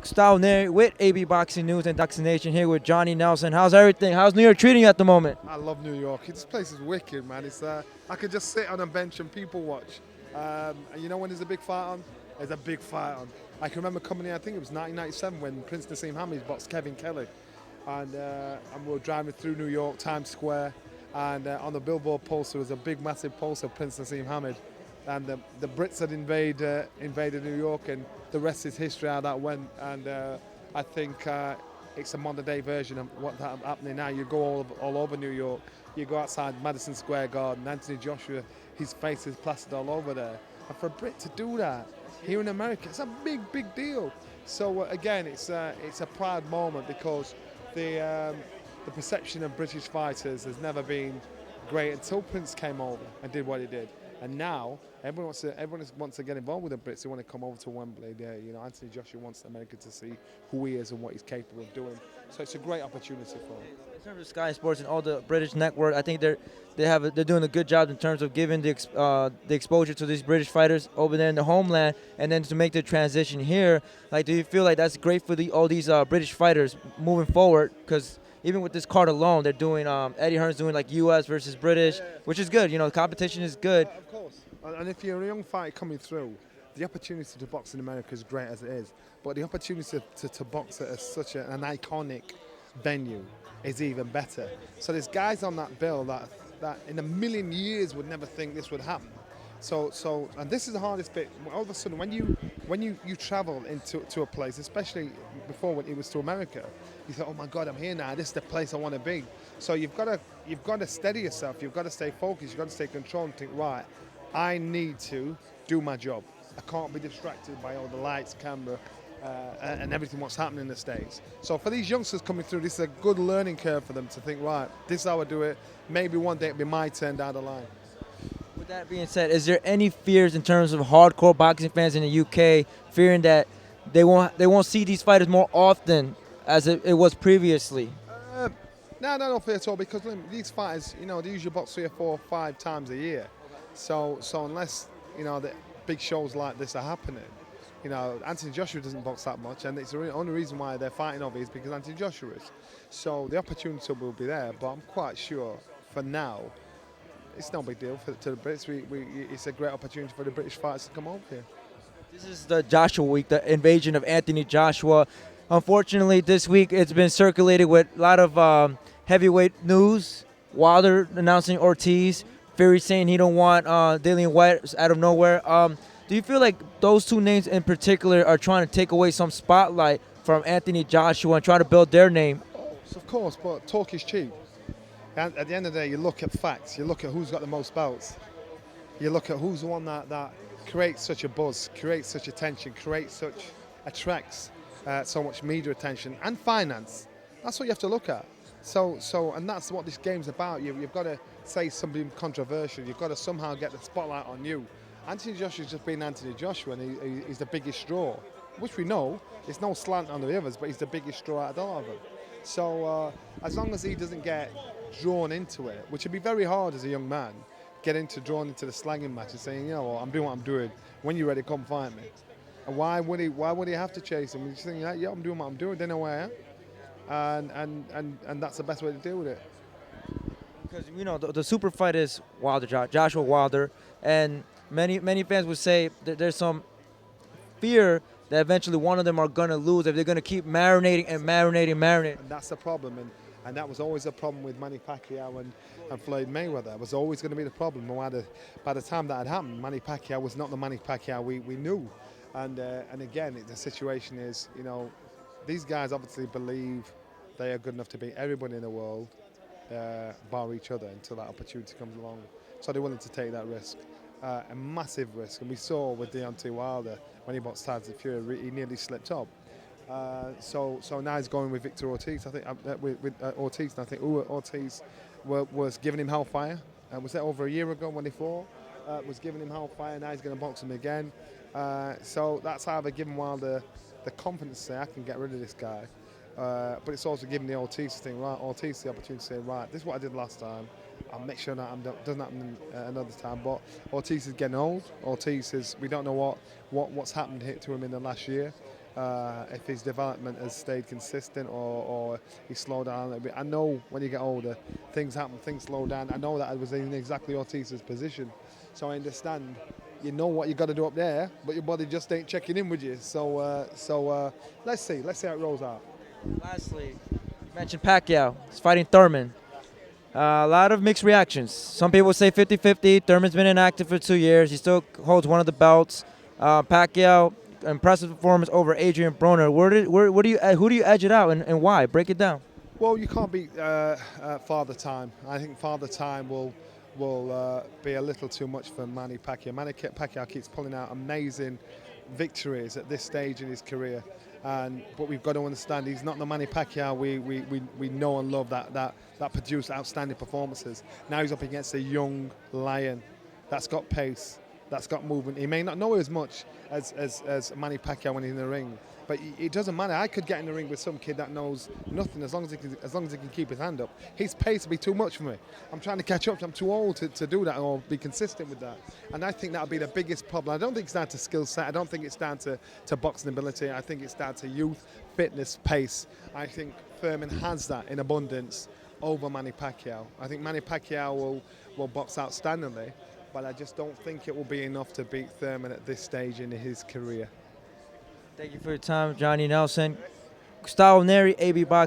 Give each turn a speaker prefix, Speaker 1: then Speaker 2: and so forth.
Speaker 1: Style Nary with AB Boxing News and Ducks Nation here with Johnny Nelson. How's everything? How's New York treating you at the moment?
Speaker 2: I love New York. This place is wicked, man. I could just sit on a bench and people watch. And you know when there's a big fight on? There's a big fight on. I can remember coming here. I think it was 1997 when Prince Nassim Hamid boxed Kevin Kelly, and we were driving through New York, Times Square, and on the billboard poster was a big, massive poster of Prince Nassim Hamid, and the Brits had invaded New York, and the rest is history how that went. And I think it's a modern day version of what's happening now. You go all over New York. You go outside Madison Square Garden, Anthony Joshua, his face is plastered all over there. And for a Brit to do that here in America, it's a big, big deal. So again, it's a proud moment because the perception of British fighters has never been great until Prince came over and did what he did. And now everyone wants to get involved with the Brits. They want to come over to Wembley. Anthony Joshua wants America to see who he is and what he's capable of doing. So it's a great opportunity for him.
Speaker 1: In terms of Sky Sports and all the British network, I think they're doing a good job in terms of giving the exposure to these British fighters over there in the homeland, and then to make the transition here. Like, do you feel like that's great for all these British fighters moving forward? Because even with this card alone, they're doing Eddie Hearn's doing like U.S. versus British, which is good. The competition is good.
Speaker 2: Of course. And if you're a young fighter coming through, the opportunity to box in America is great as it is, but the opportunity to box at such an iconic venue is even better. So there's guys on that bill that in a million years would never think this would happen. And this is the hardest bit. All of a sudden, when you travel to a place, especially before when it was to America, you thought, oh my God, I'm here now. This is the place I want to be. So you've got to steady yourself. You've got to stay focused. You've got to stay controlled and think, right, I need to do my job. I can't be distracted by all the lights, camera, and everything what's happening in the States. So for these youngsters coming through, this is a good learning curve for them to think, right, this is how I do it. Maybe one day it'll be my turn down the line.
Speaker 1: With that being said, is there any fears in terms of hardcore boxing fans in the UK fearing that they won't see these fighters more often as it was previously?
Speaker 2: No, not fear at all, because these fighters, they usually box 3 or 4 or 5 times a year. So unless the big shows like this are happening, Anthony Joshua doesn't box that much, and it's the only reason why they're fighting over is because Anthony Joshua is. So the opportunity will be there, but I'm quite sure for now it's no big deal to the Brits. It's a great opportunity for the British fighters to come over here.
Speaker 1: This is the Joshua week, the invasion of Anthony Joshua. Unfortunately, this week it's been circulated with a lot of heavyweight news. Wilder announcing Ortiz, Fury saying he don't want Dillian White out of nowhere. Do you feel like those two names in particular are trying to take away some spotlight from Anthony Joshua and try to build their name?
Speaker 2: Of course, but talk is cheap. And at the end of the day, you look at facts. You look at who's got the most belts. You look at who's the one that creates such a buzz, creates such attention, attracts so much media attention and finance. That's what you have to look at. And that's what this game's about. You've got to say something controversial. You've got to somehow get the spotlight on you. Anthony Joshua's just been Anthony Joshua, and he's the biggest draw, which we know. There's no slant on the others, but he's the biggest draw out of all of them. So as long as he doesn't get drawn into it, which would be very hard as a young man, drawn into the slanging match and saying, I'm doing what I'm doing. When you're ready, come find me. And why would he have to chase him? He's thinking, yeah, I'm doing what I'm doing. They know where I am, and that's the best way to deal with it.
Speaker 1: Because the super fight is Joshua Wilder, and many fans would say that there's some fear that eventually one of them are gonna lose if they're gonna keep marinating.
Speaker 2: And that's the problem, and that was always a problem with Manny Pacquiao and Floyd Mayweather. It was always going to be the problem. By the time that had happened, Manny Pacquiao was not the Manny Pacquiao we knew. And again, the situation is, these guys obviously believe they are good enough to beat everybody in the world, bar each other, until that opportunity comes along. So they're willing to take that risk, a massive risk. And we saw with Deontay Wilder when he boxed Tyson Fury, he nearly slipped up. So now he's going with Victor Ortiz. I think with Ortiz, and I think Ortiz was giving him hellfire. Was that over a year ago when he fought? Was giving him hellfire. Now he's going to box him again. So that's how they're giving Wilder the confidence to say, I can get rid of this guy. But it's also giving the Ortiz thing, right? Ortiz the opportunity to say, right, this is what I did last time. I'll make sure that doesn't happen another time. But Ortiz is getting old. We don't know what's happened to him in the last year. if his development has stayed consistent or he slowed down a little bit. I know when you get older, things happen, things slow down. I know that I was in exactly Ortiz's position, so I understand. You know what you got to do up there, but your body just ain't checking in with you. So let's see how it rolls out.
Speaker 1: Lastly, you mentioned Pacquiao. He's fighting Thurman. A lot of mixed reactions. Some people say 50-50. Thurman's been inactive for 2 years. He still holds one of the belts. Pacquiao, impressive performance over Adrian Broner. Who do you edge it out and why? Break it down.
Speaker 2: Well, you can't beat Father Time. I think Father Time will be a little too much for Manny Pacquiao. Manny Pacquiao keeps pulling out amazing victories at this stage in his career, but we've got to understand he's not the Manny Pacquiao we know and love that produced outstanding performances. Now he's up against a young lion that's got pace, that's got movement. He may not know as much as Manny Pacquiao when he's in the ring, but it doesn't matter. I could get in the ring with some kid that knows nothing as long as he can keep his hand up. His pace will be too much for me. I'm trying to catch up. I'm too old to do that or be consistent with that. And I think that'll be the biggest problem. I don't think it's down to skill set. I don't think it's down to boxing ability. I think it's down to youth, fitness, pace. I think Thurman has that in abundance over Manny Pacquiao. I think Manny Pacquiao will box outstandingly, but I just don't think it will be enough to beat Thurman at this stage in his career.
Speaker 1: Thank you for your time, Johnny Nelson. Gustavo Neri, AB Boxing.